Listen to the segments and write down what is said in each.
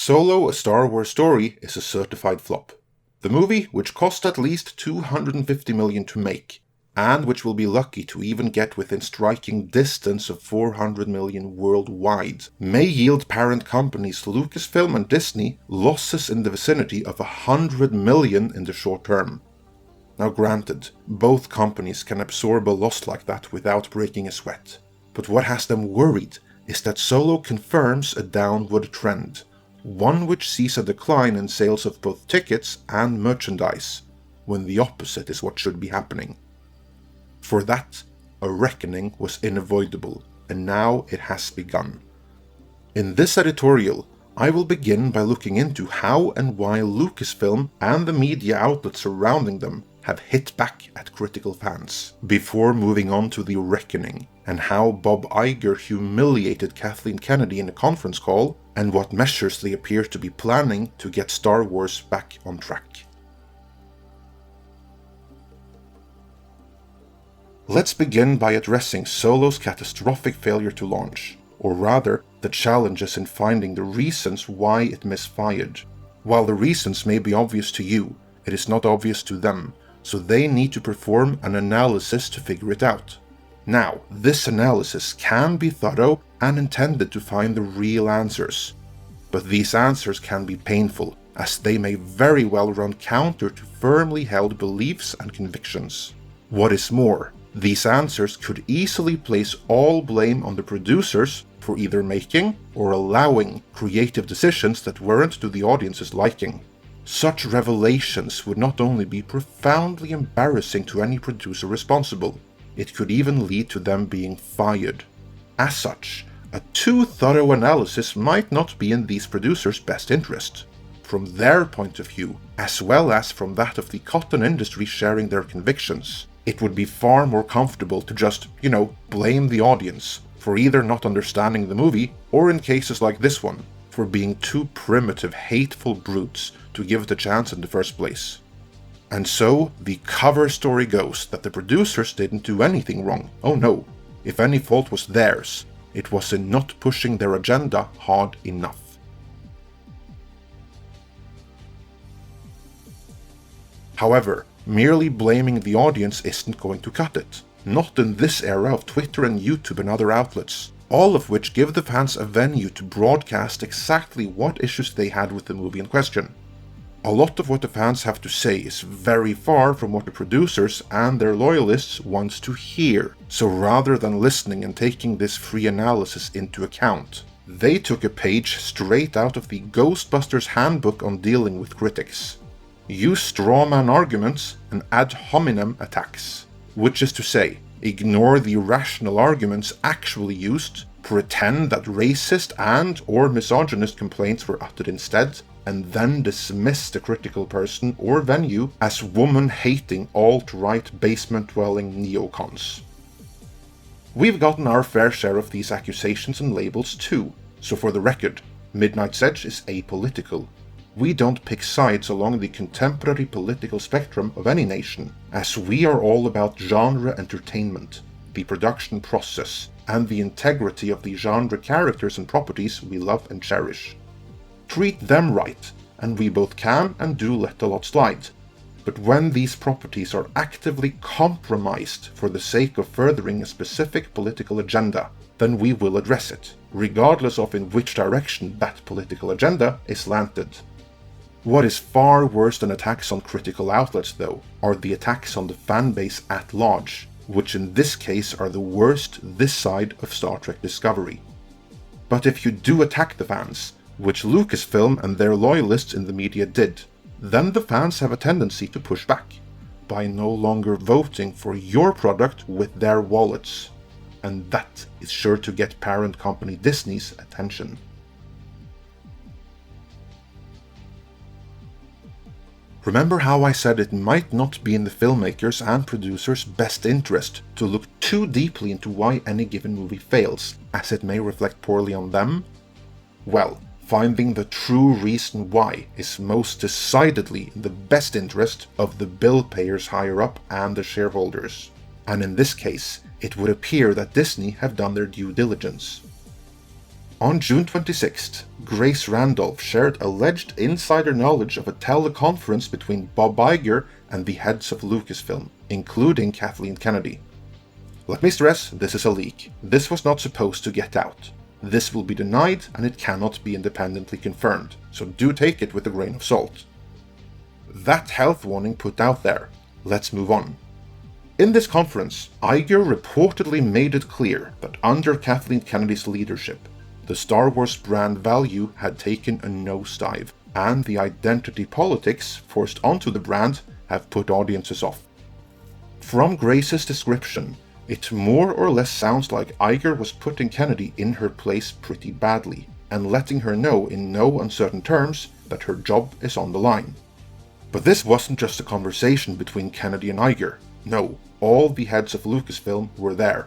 Solo: A Star Wars Story is a certified flop. The movie, which cost at least $250 million to make, and which will be lucky to even get within striking distance of $400 million worldwide, may yield parent companies Lucasfilm and Disney losses in the vicinity of $100 million in the short term. Now granted, both companies can absorb a loss like that without breaking a sweat, but what has them worried is that Solo confirms a downward trend, one which sees a decline in sales of both tickets and merchandise, when the opposite is what should be happening. For that, a reckoning was unavoidable, and now it has begun. In this editorial, I will begin by looking into how and why Lucasfilm and the media outlets surrounding them have hit back at critical fans, before moving on to the reckoning, and how Bob Iger humiliated Kathleen Kennedy in a conference call, and what measures they appear to be planning to get Star Wars back on track. Let's begin by addressing Solo's catastrophic failure to launch, or rather, the challenges in finding the reasons why it misfired. While the reasons may be obvious to you, it is not obvious to them, so they need to perform an analysis to figure it out. Now, this analysis can be thorough and intended to find the real answers, but these answers can be painful, as they may very well run counter to firmly held beliefs and convictions. What is more, these answers could easily place all blame on the producers for either making or allowing creative decisions that weren't to the audience's liking. Such revelations would not only be profoundly embarrassing to any producer responsible, it could even lead to them being fired. As such, a too thorough analysis might not be in these producers' best interest, from their point of view, as well as from that of the cotton industry sharing their convictions. It would be far more comfortable to just, blame the audience for either not understanding the movie, or in cases like this one, for being too primitive, hateful brutes to give it a chance in the first place. And so, the cover story goes that the producers didn't do anything wrong. Oh no, if any fault was theirs, it was in not pushing their agenda hard enough. However, merely blaming the audience isn't going to cut it. Not in this era of Twitter and YouTube and other outlets, all of which give the fans a venue to broadcast exactly what issues they had with the movie in question. A lot of what the fans have to say is very far from what the producers and their loyalists want to hear, so rather than listening and taking this free analysis into account, they took a page straight out of the Ghostbusters handbook on dealing with critics. Use strawman arguments and ad hominem attacks, which is to say, ignore the rational arguments actually used, pretend that racist and or misogynist complaints were uttered instead, and then dismiss the critical person or venue as woman-hating alt-right basement-dwelling neocons. We've gotten our fair share of these accusations and labels too, so for the record, Midnight's Edge is apolitical. We don't pick sides along the contemporary political spectrum of any nation, as we are all about genre entertainment, the production process, and the integrity of the genre characters and properties we love and cherish. Treat them right, and we both can and do let a lot slide. But when these properties are actively compromised for the sake of furthering a specific political agenda, then we will address it, regardless of in which direction that political agenda is slanted. What is far worse than attacks on critical outlets, though, are the attacks on the fanbase at large, which in this case are the worst this side of Star Trek Discovery. But if you do attack the fans, which Lucasfilm and their loyalists in the media did, then the fans have a tendency to push back, by no longer voting for your product with their wallets. And that is sure to get parent company Disney's attention. Remember how I said it might not be in the filmmakers' and producers' best interest to look too deeply into why any given movie fails, as it may reflect poorly on them? Well, finding the true reason why is most decidedly in the best interest of the bill payers higher up and the shareholders. And in this case, it would appear that Disney have done their due diligence. On June 26th, Grace Randolph shared alleged insider knowledge of a teleconference between Bob Iger and the heads of Lucasfilm, including Kathleen Kennedy. Let me stress, this is a leak. This was not supposed to get out. This will be denied and it cannot be independently confirmed, so do take it with a grain of salt. That health warning put out there, let's move on. In this conference, Iger reportedly made it clear that under Kathleen Kennedy's leadership, the Star Wars brand value had taken a nosedive, and the identity politics forced onto the brand have put audiences off. From Grace's description, it more or less sounds like Iger was putting Kennedy in her place pretty badly, and letting her know in no uncertain terms that her job is on the line. But this wasn't just a conversation between Kennedy and Iger. No, all the heads of Lucasfilm were there.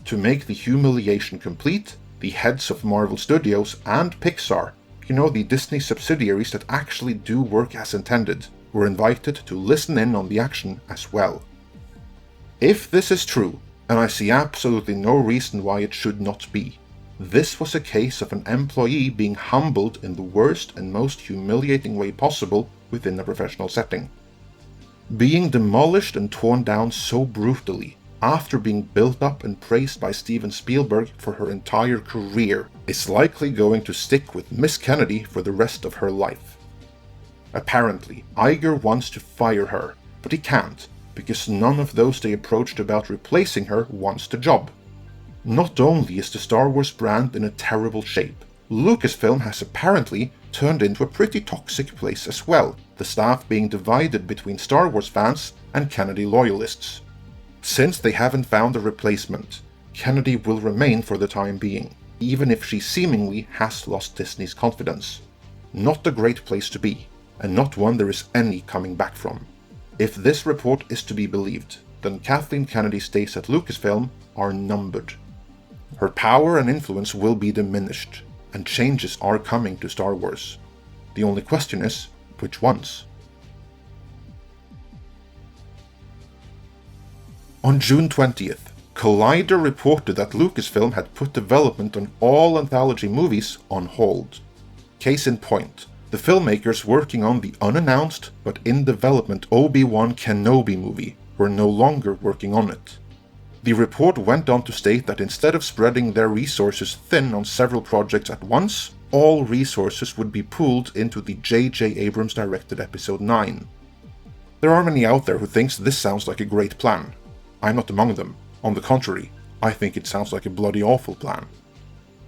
To make the humiliation complete, the heads of Marvel Studios and Pixar, the Disney subsidiaries that actually do work as intended, were invited to listen in on the action as well. If this is true, and I see absolutely no reason why it should not be, this was a case of an employee being humbled in the worst and most humiliating way possible within a professional setting. Being demolished and torn down so brutally, after being built up and praised by Steven Spielberg for her entire career, is likely going to stick with Miss Kennedy for the rest of her life. Apparently, Iger wants to fire her, but he can't, because none of those they approached about replacing her wants the job. Not only is the Star Wars brand in a terrible shape, Lucasfilm has apparently turned into a pretty toxic place as well, the staff being divided between Star Wars fans and Kennedy loyalists. Since they haven't found a replacement, Kennedy will remain for the time being, even if she seemingly has lost Disney's confidence. Not a great place to be, and not one there is any coming back from. If this report is to be believed, then Kathleen Kennedy's days at Lucasfilm are numbered. Her power and influence will be diminished, and changes are coming to Star Wars. The only question is, which ones? On June 20th, Collider reported that Lucasfilm had put development on all Anthology Movies on hold. Case in point, the filmmakers working on the unannounced but in development Obi-Wan Kenobi movie were no longer working on it. The report went on to state that instead of spreading their resources thin on several projects at once, all resources would be pooled into the J.J. Abrams directed Episode 9. There are many out there who thinks this sounds like a great plan. I'm not among them. On the contrary, I think it sounds like a bloody awful plan.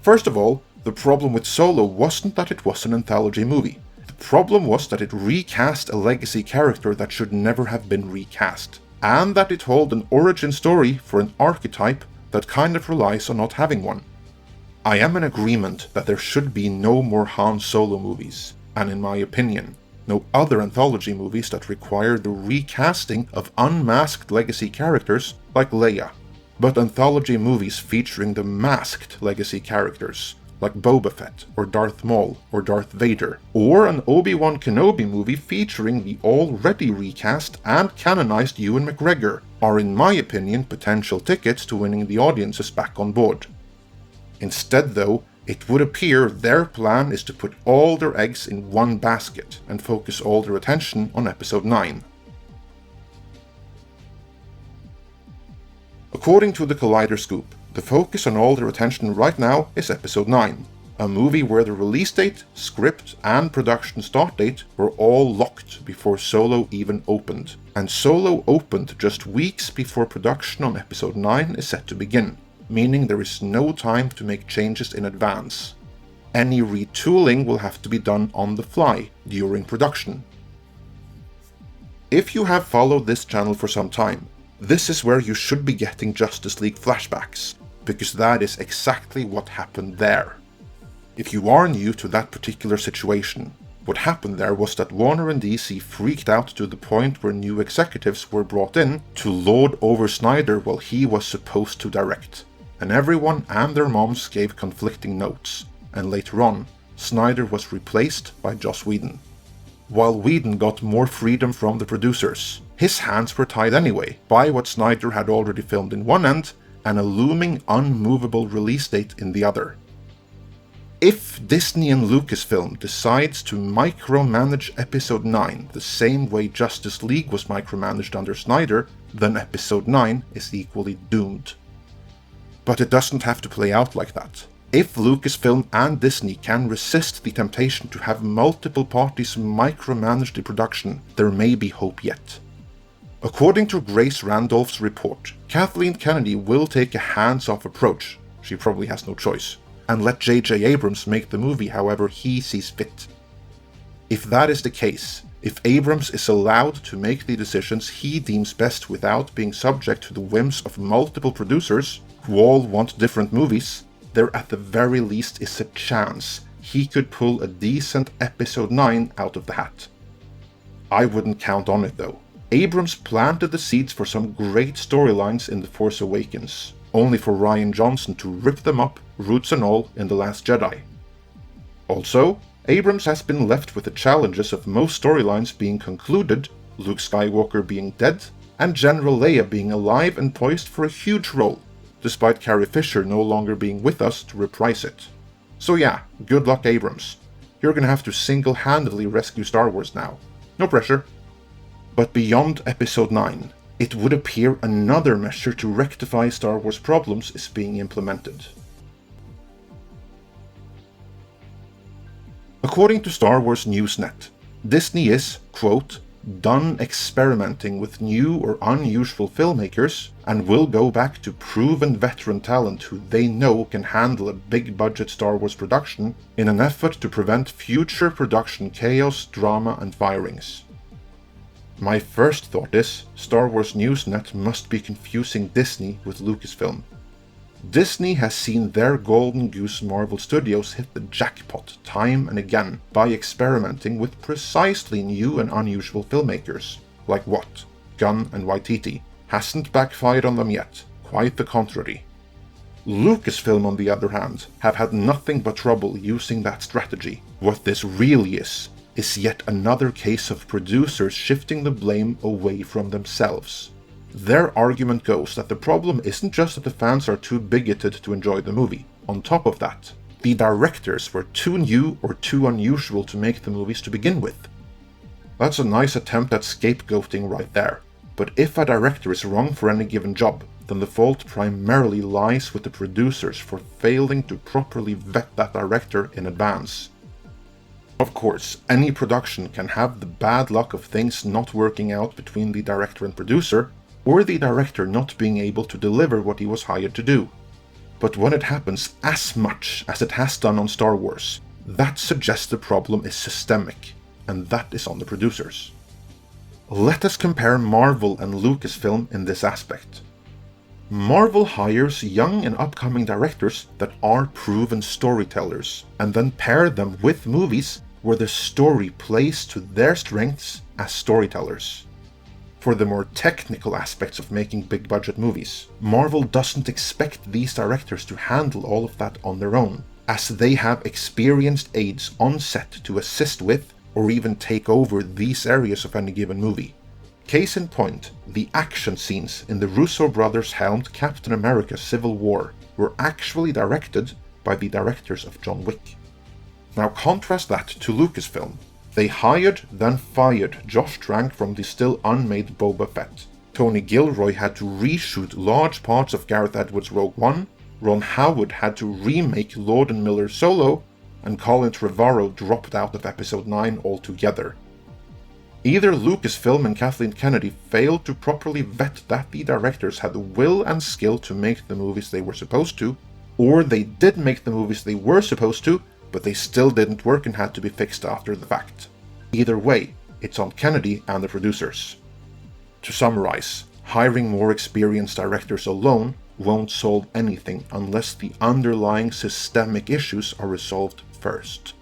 First of all, the problem with Solo wasn't that it was an anthology movie. The problem was that it recast a legacy character that should never have been recast, and that it told an origin story for an archetype that kind of relies on not having one. I am in agreement that there should be no more Han Solo movies, and in my opinion, no other anthology movies that require the recasting of unmasked legacy characters like Leia, but anthology movies featuring the masked legacy characters like Boba Fett or Darth Maul or Darth Vader, or an Obi-Wan Kenobi movie featuring the already recast and canonized Ewan McGregor are in my opinion potential tickets to winning the audiences back on board. Instead though, it would appear their plan is to put all their eggs in one basket and focus all their attention on Episode 9. According to the Collider scoop, the focus on all their attention right now is Episode 9, a movie where the release date, script, and production start date were all locked before Solo even opened, and Solo opened just weeks before production on Episode 9 is set to begin, meaning there is no time to make changes in advance. Any retooling will have to be done on the fly during production. If you have followed this channel for some time, this is where you should be getting Justice League flashbacks, because that is exactly what happened there. If you are new to that particular situation, what happened there was that Warner and DC freaked out to the point where new executives were brought in to lord over Snyder while he was supposed to direct, and everyone and their moms gave conflicting notes, and later on, Snyder was replaced by Joss Whedon. While Whedon got more freedom from the producers, his hands were tied anyway by what Snyder had already filmed in one end and a looming unmovable release date in the other. If Disney and Lucasfilm decides to micromanage Episode 9 the same way Justice League was micromanaged under Snyder, then Episode 9 is equally doomed. But it doesn't have to play out like that. If Lucasfilm and Disney can resist the temptation to have multiple parties micromanage the production, there may be hope yet. According to Grace Randolph's report, Kathleen Kennedy will take a hands-off approach, she probably has no choice, and let J.J. Abrams make the movie however he sees fit. If that is the case, if Abrams is allowed to make the decisions he deems best without being subject to the whims of multiple producers, who all want different movies, there at the very least is a chance he could pull a decent Episode 9 out of the hat. I wouldn't count on it though. Abrams planted the seeds for some great storylines in The Force Awakens, only for Rian Johnson to rip them up, roots and all, in The Last Jedi. Also, Abrams has been left with the challenges of most storylines being concluded, Luke Skywalker being dead, and General Leia being alive and poised for a huge role, despite Carrie Fisher no longer being with us to reprise it. So yeah, good luck Abrams. You're gonna have to single-handedly rescue Star Wars now. No pressure. But beyond Episode 9, it would appear another measure to rectify Star Wars problems is being implemented. According to Star Wars Newsnet, Disney is, quote, done experimenting with new or unusual filmmakers and will go back to proven veteran talent who they know can handle a big-budget Star Wars production in an effort to prevent future production chaos, drama and firings. My first thought is, Star Wars Newsnet must be confusing Disney with Lucasfilm. Disney has seen their golden goose Marvel Studios hit the jackpot time and again by experimenting with precisely new and unusual filmmakers. Like what? Gunn and Waititi. Hasn't backfired on them yet, quite the contrary. Lucasfilm, on the other hand, have had nothing but trouble using that strategy. What this really is yet another case of producers shifting the blame away from themselves. Their argument goes that the problem isn't just that the fans are too bigoted to enjoy the movie. On top of that, the directors were too new or too unusual to make the movies to begin with. That's a nice attempt at scapegoating right there. But if a director is wrong for any given job, then the fault primarily lies with the producers for failing to properly vet that director in advance. Of course, any production can have the bad luck of things not working out between the director and producer, or the director not being able to deliver what he was hired to do. But when it happens as much as it has done on Star Wars, that suggests the problem is systemic, and that is on the producers. Let us compare Marvel and Lucasfilm in this aspect. Marvel hires young and upcoming directors that are proven storytellers, and then pair them with movies where the story plays to their strengths as storytellers. For the more technical aspects of making big-budget movies, Marvel doesn't expect these directors to handle all of that on their own, as they have experienced aides on set to assist with or even take over these areas of any given movie. Case in point, the action scenes in the Russo brothers-helmed Captain America Civil War were actually directed by the directors of John Wick. Now contrast that to Lucasfilm. They hired, then fired Josh Trank from the still unmade Boba Fett. Tony Gilroy had to reshoot large parts of Gareth Edwards' Rogue One, Ron Howard had to remake Lord and Miller Solo, and Colin Trevorrow dropped out of Episode 9 altogether. Either Lucasfilm and Kathleen Kennedy failed to properly vet that the directors had the will and skill to make the movies they were supposed to, or they did make the movies they were supposed to, but they still didn't work and had to be fixed after the fact. Either way, it's on Kennedy and the producers. To summarize, hiring more experienced directors alone won't solve anything unless the underlying systemic issues are resolved first.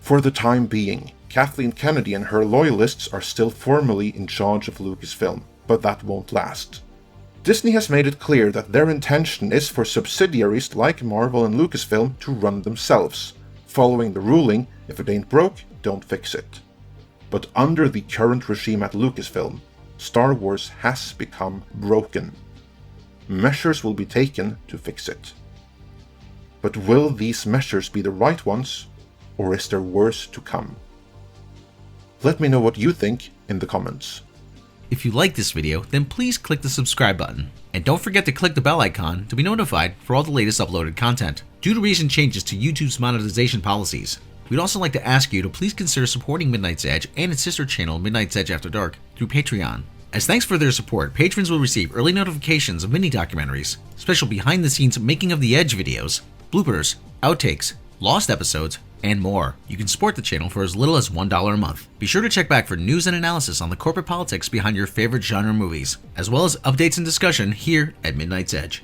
For the time being, Kathleen Kennedy and her loyalists are still formally in charge of Lucasfilm, but that won't last. Disney has made it clear that their intention is for subsidiaries like Marvel and Lucasfilm to run themselves, following the ruling, if it ain't broke, don't fix it. But under the current regime at Lucasfilm, Star Wars has become broken. measures will be taken to fix it. But will these measures be the right ones, or is there worse to come? Let me know what you think in the comments. If you like this video, then please click the subscribe button. And don't forget to click the bell icon to be notified for all the latest uploaded content. Due to recent changes to YouTube's monetization policies, we'd also like to ask you to please consider supporting Midnight's Edge and its sister channel Midnight's Edge After Dark through Patreon. As thanks for their support, patrons will receive early notifications of mini documentaries, special behind the scenes making of the Edge videos, bloopers, outtakes, lost episodes, and more. You can support the channel for as little as $1 a month. Be sure to check back for news and analysis on the corporate politics behind your favorite genre movies, as well as updates and discussion here at Midnight's Edge.